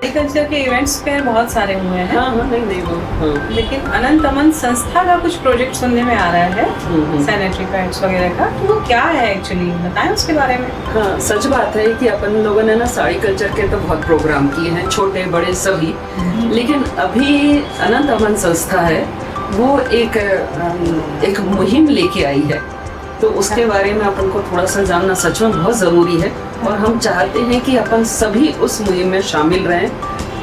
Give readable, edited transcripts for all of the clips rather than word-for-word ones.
Agriculture के events पे बहुत सारे हुए हैं। हाँ हाँ, नहीं वो हाँ। लेकिन अनंत अमन संस्था का कुछ प्रोजेक्ट सुनने में आ रहा है सैनिटरी पैड्स वगैरह का, तो वो क्या है एक्चुअली, बताएं उसके बारे में। हाँ, सच बात है कि अपन लोगों ने ना साड़ी कल्चर के तो बहुत प्रोग्राम किए हैं, छोटे बड़े सभी। लेकिन अभी अनंत अमन संस्था है वो एक मुहिम लेके आई है, तो उसके बारे में अपन को थोड़ा सा जानना सच में बहुत ज़रूरी है। और हम चाहते हैं कि अपन सभी उस मुहिम में शामिल रहें,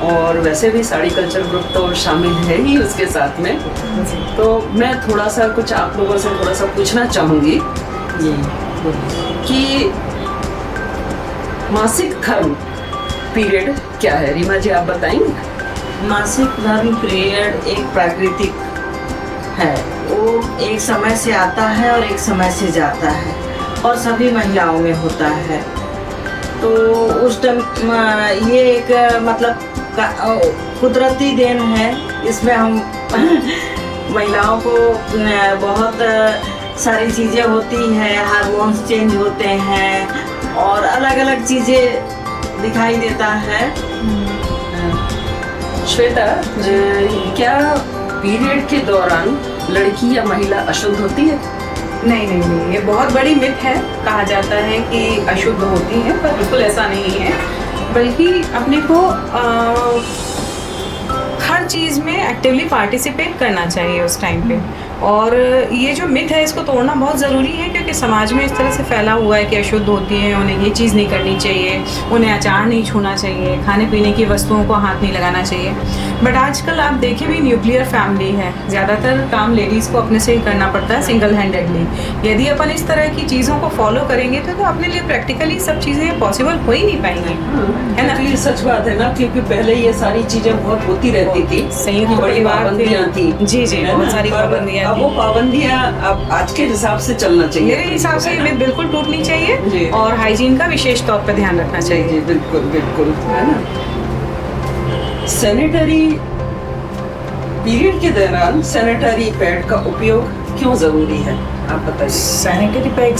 और वैसे भी साड़ी कल्चर ग्रुप तो शामिल है ही उसके साथ में। तो मैं थोड़ा सा कुछ आप लोगों से थोड़ा सा पूछना चाहूँगी कि मासिक धर्म पीरियड क्या है। रीमा जी, आप बताएंगे। मासिक धर्म पीरियड एक प्राकृतिक है, वो एक समय से आता है और एक समय से जाता है, और सभी महिलाओं में होता है। तो उस टाइम ये एक मतलब कुदरती देन है। इसमें हम महिलाओं को बहुत सारी चीज़ें होती हैं, हार्मोन्स चेंज होते हैं और अलग अलग चीज़ें दिखाई देता है। श्वेता, क्या पीरियड के दौरान लड़की या महिला अशुद्ध होती है? नहीं, ये बहुत बड़ी मिथ है। कहा जाता है कि अशुद्ध होती है, पर बिल्कुल ऐसा नहीं है। बल्कि अपने को हर चीज़ में एक्टिवली पार्टिसिपेट करना चाहिए उस टाइम पे। और ये जो मिथ है इसको तोड़ना बहुत ज़रूरी है, क्योंकि समाज में इस तरह से फैला हुआ है कि अशुद्ध होती हैं, उन्हें ये चीज़ नहीं करनी चाहिए, उन्हें अचार नहीं छूना चाहिए, खाने पीने की वस्तुओं को हाथ नहीं लगाना चाहिए। बट आजकल आप देखें भी न्यूक्लियर फैमिली है, ज़्यादातर काम लेडीज़ को अपने से ही करना पड़ता है सिंगल हैंडेडली। यदि अपन इस तरह की चीज़ों को फॉलो करेंगे तो अपने लिए प्रैक्टिकली सब चीज़ें पॉसिबल हो ही नहीं पाएंगी, है ना। तो ये सच बात है ना, क्योंकि पहले ये सारी चीज़ें बहुत होती रहती थी, संयुक्त बड़ी पाबंदियाँ थी। जी, बहुत सारी पाबंदियाँ। अब वो पाबंदियाँ अब आज के हिसाब से चलना चाहिए। मेरे हिसाब से ये बिल्कुल टूटनी चाहिए, और हाइजीन का विशेष तौर पर ध्यान रखना चाहिए। जी बिल्कुल, है ना। सैनिटरी पीरियड के दौरान सैनिटरी पैड का उपयोग क्यों ज़रूरी है, आप बताइए। सैनिटरी पैड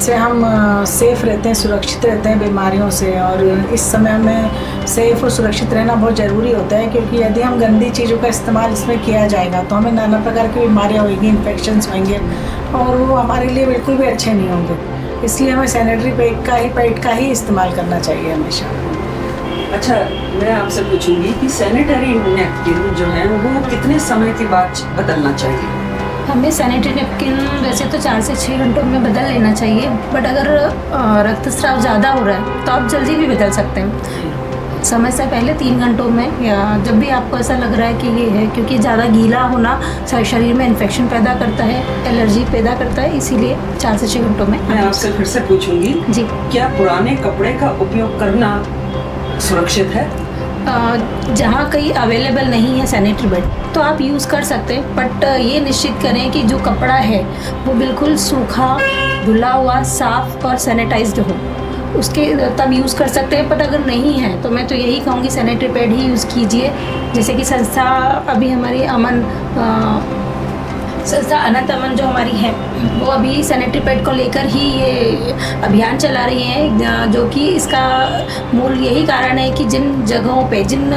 से हम सेफ रहते हैं, सुरक्षित रहते हैं बीमारियों से। और इस समय में सेफ और सुरक्षित रहना बहुत ज़रूरी होता है, क्योंकि यदि हम गंदी चीज़ों का इस्तेमाल इसमें किया जाएगा तो हमें नाना प्रकार की बीमारियाँ होंगी, इन्फेक्शंस होंगे, और वो हमारे लिए बिल्कुल भी अच्छे नहीं होंगे। इसलिए हमें सैनिटरी पैड का ही इस्तेमाल करना चाहिए हमेशा। अच्छा, मैं आपसे पूछूंगी कि सैनिटरी नैपकिन जो है वो कितने समय के बाद बदलना चाहिए? हमें सैनिटरी नैपकिन वैसे तो 4 से 6 घंटों में बदल लेना चाहिए, बट अगर रक्तस्राव ज़्यादा हो रहा है तो आप जल्दी भी बदल सकते हैं। समय से पहले 3 घंटों में, या जब भी आपको ऐसा लग रहा है कि ये है, क्योंकि ज़्यादा गीला होना शरीर में इन्फेक्शन पैदा करता है, एलर्जी पैदा करता है, इसीलिए 4 से 6 घंटों में। मैं आपसे फिर से पूछूंगी जी, क्या पुराने कपड़े का उपयोग करना सुरक्षित है? जहाँ कहीं अवेलेबल नहीं है सैनिटरी पैड तो आप यूज़ कर सकते हैं, बट ये निश्चित करें कि जो कपड़ा है वो बिल्कुल सूखा, धुला हुआ, साफ और सैनिटाइज्ड हो, उसके तब यूज़ कर सकते हैं। बट अगर नहीं है तो मैं तो यही कहूँगी सैनिटरी पैड ही यूज़ कीजिए। जैसे कि संस्था अभी हमारी संस्था अनंत अमन जो हमारी है वो अभी सैनिटरी पैड को लेकर ही ये अभियान चला रही है, जो कि इसका मूल यही कारण है कि जिन जगहों पे, जिन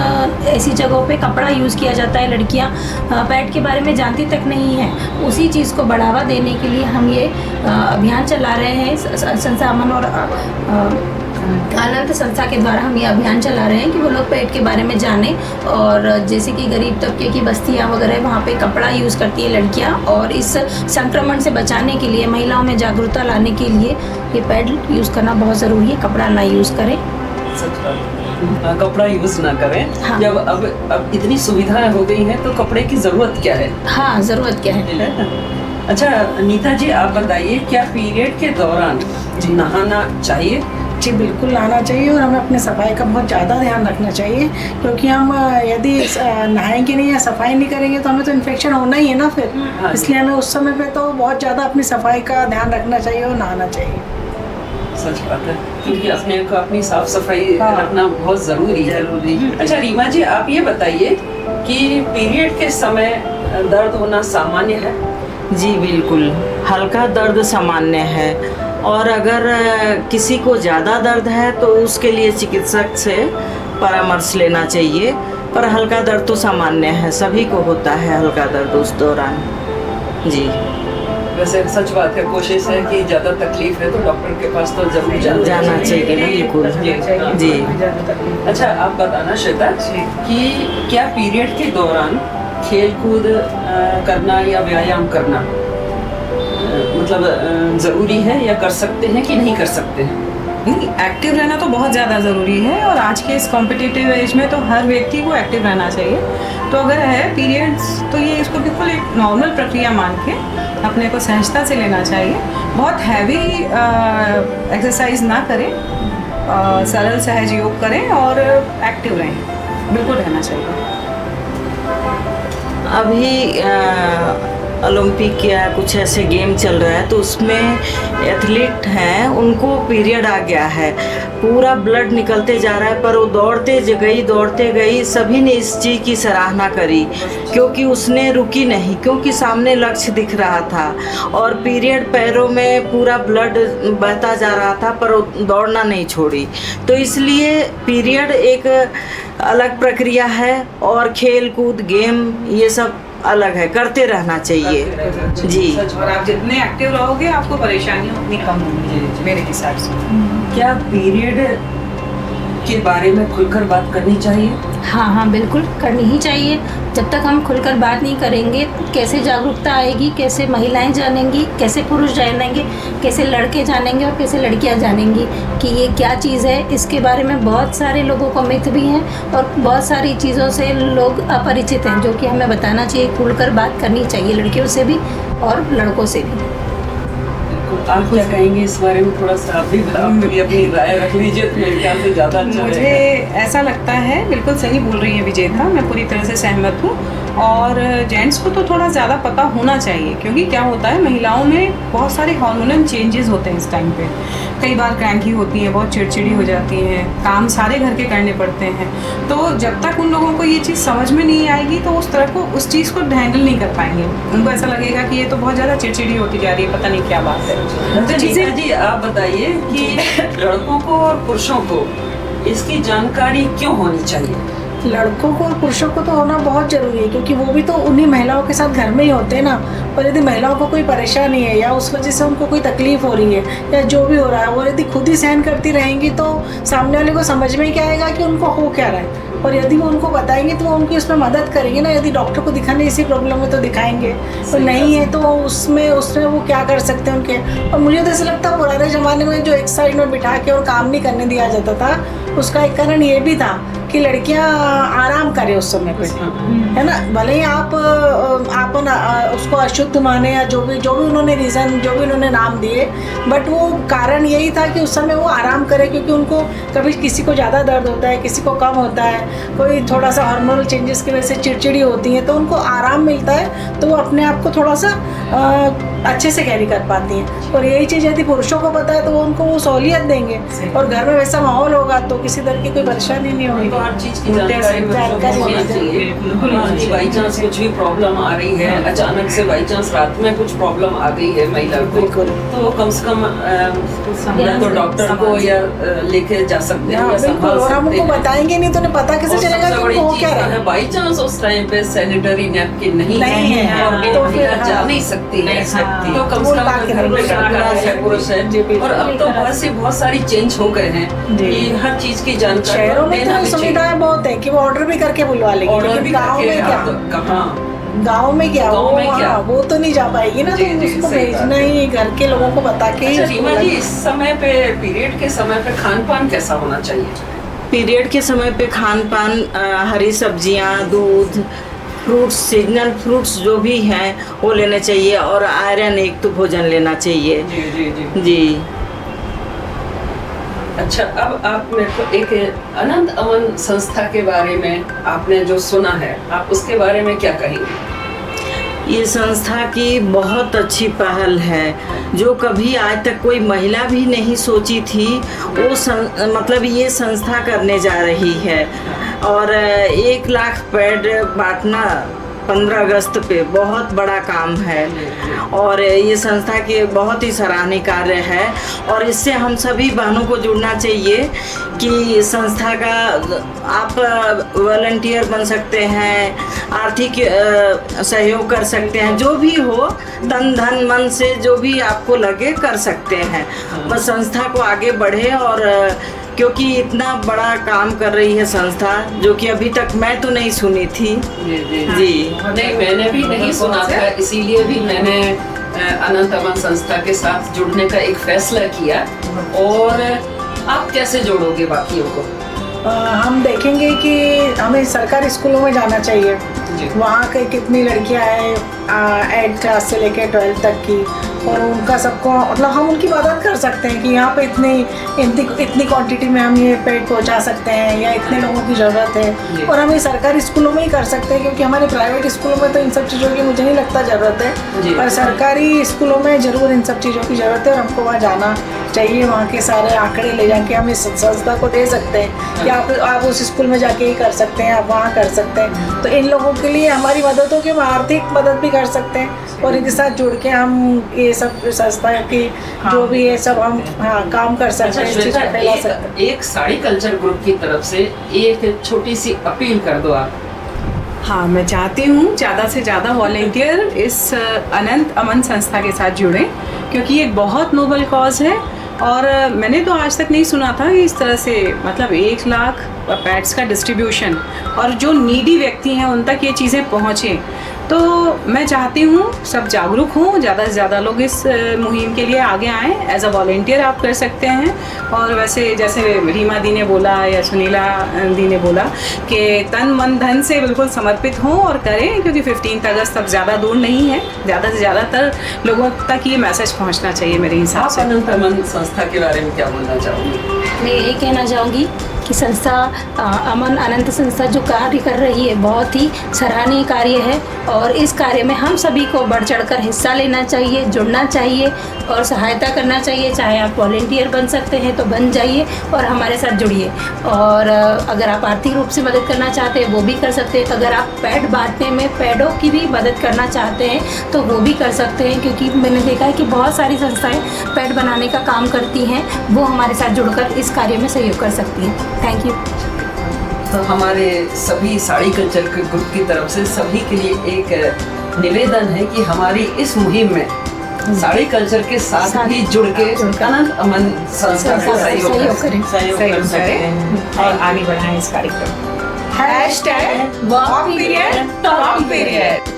ऐसी जगहों पे कपड़ा यूज़ किया जाता है, लड़कियां पैड के बारे में जानती तक नहीं है, उसी चीज़ को बढ़ावा देने के लिए हम ये अभियान चला रहे हैं। संस्था अमन और अनंत संस्था के द्वारा हम ये अभियान चला रहे हैं कि वो लोग पैड के बारे में जानें, और जैसे कि गरीब तबके की बस्तियां वगैरह वहाँ पे कपड़ा यूज़ करती है लड़कियां, और इस संक्रमण से बचाने के लिए, महिलाओं में जागरूकता लाने के लिए ये पैड यूज़ करना बहुत ज़रूरी है। कपड़ा ना यूज़ करें, कपड़ा यूज़ ना करें। हाँ। जब अब इतनी सुविधाएं हो गई हैं तो कपड़े की ज़रूरत क्या है? हाँ, ज़रूरत क्या है। अच्छा नीता जी, आप बताइए, क्या पीरियड के दौरान नहाना चाहिए? जी बिल्कुल नहाना चाहिए, और हमें अपने सफाई का बहुत ज़्यादा ध्यान रखना चाहिए, क्योंकि हम यदि नहाएंगे नहीं या सफाई नहीं करेंगे तो हमें तो इन्फेक्शन होना ही है ना फिर। हाँ। इसलिए हमें उस समय पे तो बहुत ज़्यादा अपनी सफाई का ध्यान रखना चाहिए और नहाना चाहिए। सच बात है, क्योंकि अपने को अपनी साफ सफाई हाँ। रखना बहुत ज़रूरी है। अच्छा रीमा जी, आप ये बताइए कि पीरियड के समय दर्द होना सामान्य है? जी बिल्कुल, हल्का दर्द सामान्य है, और अगर किसी को ज़्यादा दर्द है तो उसके लिए चिकित्सक से परामर्श लेना चाहिए। पर हल्का दर्द तो सामान्य है, सभी को होता है हल्का दर्द उस दौरान। जी वैसे सच बात है, कोशिश है कि ज़्यादा तकलीफ है तो डॉक्टर के पास तो जरूर जाना चाहिए, बिल्कुल जी। अच्छा आप बताना श्वेता कि क्या पीरियड के दौरान खेल कूद करना या व्यायाम करना मतलब ज़रूरी है या कर सकते हैं कि नहीं कर सकते हैं? नहीं, एक्टिव रहना तो बहुत ज़्यादा ज़रूरी है और आज के इस कॉम्पिटिटिव एज में तो हर व्यक्ति को एक्टिव रहना चाहिए। तो अगर है पीरियड्स तो ये इसको बिल्कुल एक नॉर्मल प्रक्रिया मान के अपने को सहजता से लेना चाहिए। बहुत हैवी एक्सरसाइज ना करें, सरल सहज योग करें और एक्टिव रहें, बिल्कुल रहना चाहिए। अभी ओलंपिक या कुछ ऐसे गेम चल रहा है तो उसमें एथलीट हैं, उनको पीरियड आ गया है, पूरा ब्लड निकलते जा रहा है, पर वो दौड़ते गई। सभी ने इस चीज़ की सराहना करी क्योंकि उसने रुकी नहीं, क्योंकि सामने लक्ष्य दिख रहा था और पीरियड पैरों में पूरा ब्लड बहता जा रहा था, पर वो दौड़ना नहीं छोड़ी। तो इसलिए पीरियड एक अलग प्रक्रिया है और खेल कूद गेम ये सब अलग है, करते रहना चाहिए जी। और आप जितने एक्टिव रहोगे आपको परेशानियाँ उतनी कम होंगी मेरे हिसाब से। क्या पीरियड के बारे में खुलकर बात करनी चाहिए? हाँ बिल्कुल करनी ही चाहिए। जब तक हम खुलकर बात नहीं करेंगे कैसे जागरूकता आएगी, कैसे महिलाएं जानेंगी, कैसे पुरुष जानेंगे, कैसे लड़के जानेंगे और कैसे लड़कियां जानेंगी कि ये क्या चीज़ है। इसके बारे में बहुत सारे लोगों को मिथ भी हैं और बहुत सारी चीज़ों से लोग अपरिचित हैं, जो कि हमें बताना चाहिए, खुलकर बात करनी चाहिए लड़कियों से भी और लड़कों से भी। आप क्या कहेंगे इस बारे में? थोड़ा सा आप भी अपनी राय रख लीजिए तो मेरे ख्याल से ज़्यादा अच्छा मुझे रहेगा। ऐसा लगता है, बिल्कुल सही बोल रही है विजेता, मैं पूरी तरह से सहमत हूँ। और जेंट्स को तो थोड़ा ज़्यादा पता होना चाहिए क्योंकि क्या होता है, महिलाओं में बहुत सारे हार्मोनल चेंजेस होते हैं इस टाइम पे। कई बार क्रैंकी होती हैं, बहुत चिड़चिड़ी हो जाती हैं, काम सारे घर के करने पड़ते हैं। तो जब तक उन लोगों को ये चीज़ समझ में नहीं आएगी तो उस तरह को उस चीज़ को हैंडल नहीं कर पाएंगे। उनको ऐसा लगेगा कि ये तो बहुत ज़्यादा चिड़चिड़ी होती जा रही है, पता नहीं क्या बात है। तो नीता जी आप बताइए कि लड़कों को और पुरुषों को इसकी जानकारी क्यों होनी चाहिए? लड़कों को और पुरुषों को तो होना बहुत ज़रूरी है क्योंकि वो भी तो उन्हीं महिलाओं के साथ घर में ही होते हैं ना। पर यदि महिलाओं को कोई परेशानी है या उस वजह से उनको कोई तकलीफ हो रही है या जो भी हो रहा है, वो यदि खुद ही सहन करती रहेंगी तो सामने वाले को समझ में क्या आएगा कि उनको हो क्या रहा है। और यदि वो उनको बताएंगे तो वो उनकी उसमें मदद करेंगे ना। यदि डॉक्टर को दिखाने इसी प्रॉब्लम में तो दिखाएंगे, तो नहीं है तो उसमें वो क्या कर सकते हैं उनके। और मुझे तो ऐसा लगता है पुराने ज़माने में जो एक साइड में बिठा के और काम नहीं करने दिया जाता था, उसका एक कारण ये भी था कि लड़कियां आराम करें उस समय पे, है ना। भले ही आप उसको अशुद्ध माने या जो भी उन्होंने रीज़न, जो भी उन्होंने नाम दिए, बट वो कारण यही था कि उस समय वो आराम करे क्योंकि उनको कभी किसी को ज़्यादा दर्द होता है, किसी को कम होता है, कोई थोड़ा सा हार्मोनल चेंजेस की वजह से चिड़चिड़ी होती है, तो उनको आराम मिलता है तो वो अपने आप को थोड़ा सा अच्छे से कैरी कर पाती हैं। और यही चीज़ यदि पुरुषों को पता है तो वो उनको वो सहूलियत देंगे और घर में वैसा माहौल होगा तो किसी तरह की कोई परेशानी नहीं होगी। तो हर चीज़ की जानकारी होना चाहिए। बाई चांस कुछ भी प्रॉब्लम आ रही है, अचानक से बाई चांस रात में कुछ प्रॉब्लम आ गई है महिला को, तो कम से कम या तो डॉक्टर को या लेके जा सकते हैं या संभाल सकते हैं। हम उनको बताएंगे नहीं तो उन्हें पता कैसे चलेगा कि उनको हो क्या रहा है। बाई चांस उस टाइम पे सैनिटरी नैपकिन नहीं है और तो महिला फिर जा नहीं सकती है, तो कम से कम घर में पुरुष है। और अब तो बहुत सारी चेंज हो गए हैं कि हर चीज की जानकारी शहरों में तो सुविधाएं बहुत है कि वो ऑर्डर भी करके बुलवा लेंगे। ऑर्डर भी गाँव में क्या, गाँव में क्या, वो तो नहीं जा पाएगी ना, तो उसको भेजना ही घर के लोगों को बता के। रीमा जी इस समय पे पीरियड के समय पे खान पान कैसा होना चाहिए? पीरियड के समय पे खान पान हरी सब्जियां, दूध, फ्रूट्स, सीजनल फ्रूट्स जो भी हैं वो लेने चाहिए और आयरन युक्त भोजन लेना चाहिए। जी। अच्छा, अब आप मेरे को एक अनंत अमन संस्था के बारे में आपने जो सुना है, आप उसके बारे में क्या कहेंगे? ये संस्था की बहुत अच्छी पहल है जो कभी आज तक कोई महिला भी नहीं सोची थी, वो मतलब ये संस्था करने जा रही है। और 1 लाख पैड बांटना 15 अगस्त पे बहुत बड़ा काम है और ये संस्था की बहुत ही सराहनीय कार्य है और इससे हम सभी बहनों को जुड़ना चाहिए कि संस्था का आप वॉलंटियर बन सकते हैं, आर्थिक सहयोग कर सकते हैं, जो भी हो तन धन मन से जो भी आपको लगे कर सकते हैं। बस संस्था को आगे बढ़े और क्योंकि इतना बड़ा काम कर रही है संस्था जो कि अभी तक मैं तो नहीं सुनी थी। जी नहीं, मैंने भी नहीं सुना था, इसीलिए भी मैंने अनंत अमन संस्था के साथ जुड़ने का एक फैसला किया। और आप कैसे जोड़ोगे बाकियों को? हम देखेंगे कि हमें सरकारी स्कूलों में जाना चाहिए। वहाँ के कितनी लड़कियाँ हैं 8th क्लास से लेकर 12th तक की, और उनका सबको मतलब हम उनकी मदद कर सकते हैं कि यहाँ पे इतनी क्वांटिटी में हम ये पेड पहुँचा सकते हैं या इतने लोगों की ज़रूरत है। और हम ये सरकारी स्कूलों में ही कर सकते हैं क्योंकि हमारे प्राइवेट स्कूलों में तो इन सब चीज़ों की मुझे नहीं लगता ज़रूरत है, पर सरकारी स्कूलों में ज़रूर इन सब चीज़ों की ज़रूरत है और हमको वहाँ जाना चाहिए। वहाँ के सारे आंकड़े ले जाके हम इस संस्था को दे सकते हैं कि आप उस स्कूल में जाके ही कर सकते हैं, आप वहाँ कर सकते हैं। तो इन लोगों के लिए हमारी मदद हो कि हम आर्थिक मदद भी कर सकते हैं और इनके साथ जुड़ के हम ये सब संस्था की जो भी है सब हम काम कर सकते हैं, इस चीज़ को फैला सकते हैं। एक साड़ी कल्चर ग्रुप की तरफ से एक छोटी सी अपील कर दो आप। हाँ, मैं चाहती हूँ ज़्यादा से ज़्यादा वॉलेंटियर इस अनंत अमन संस्था के साथ जुड़ें क्योंकि ये बहुत नोबल कॉज है और मैंने तो आज तक नहीं सुना था कि इस तरह से मतलब 1 लाख पैड्स का डिस्ट्रीब्यूशन और जो नीडी व्यक्ति हैं उन तक ये चीज़ें पहुँचें। तो मैं चाहती हूँ सब जागरूक हों, ज़्यादा से ज़्यादा लोग इस मुहिम के लिए आगे आएँ। एज अ वॉलेंटियर आप कर सकते हैं। और वैसे जैसे रीमा दी ने बोला या सुनीला दी ने बोला कि तन मन धन से बिल्कुल समर्पित हों और करें क्योंकि 15 अगस्त अब ज़्यादा दूर नहीं है। ज़्यादा से ज़्यादातर लोगों तक ये मैसेज पहुँचना चाहिए मेरे हिसाब से। अनंत अमन संस्था के बारे में क्या बोलना चाहूँगी? मैं यही कहना चाहूँगी कि संस्था अमन अनंत संस्था जो कार्य कर रही है बहुत ही सराहनीय कार्य है और इस कार्य में हम सभी को बढ़ चढ़कर हिस्सा लेना चाहिए, जुड़ना चाहिए और सहायता करना चाहिए। चाहे आप वॉलेंटियर बन सकते हैं तो बन जाइए और हमारे साथ जुड़िए। और अगर आप आर्थिक रूप से मदद करना चाहते हैं वो भी कर सकते हैं। अगर आप पैड बांटने में पैडों की भी मदद करना चाहते हैं तो वो भी कर सकते हैं क्योंकि मैंने देखा है कि बहुत सारी संस्थाएँ पैड बनाने का काम करती हैं, वो हमारे साथ जुड़कर इस कार्य में सहयोग कर सकती हैं। Thank you. तो हमारे सभी साड़ी कल्चर के ग्रुप की तरफ से सभी के लिए एक निवेदन है कि हमारी इस मुहिम में साड़ी कल्चर के साथ भी जुड़ के अनंत अमन संस्था को सहयोग सहयोग कर सकते हैं और आगे बढ़ाएं इस कार्यक्रम। #walk period talk period।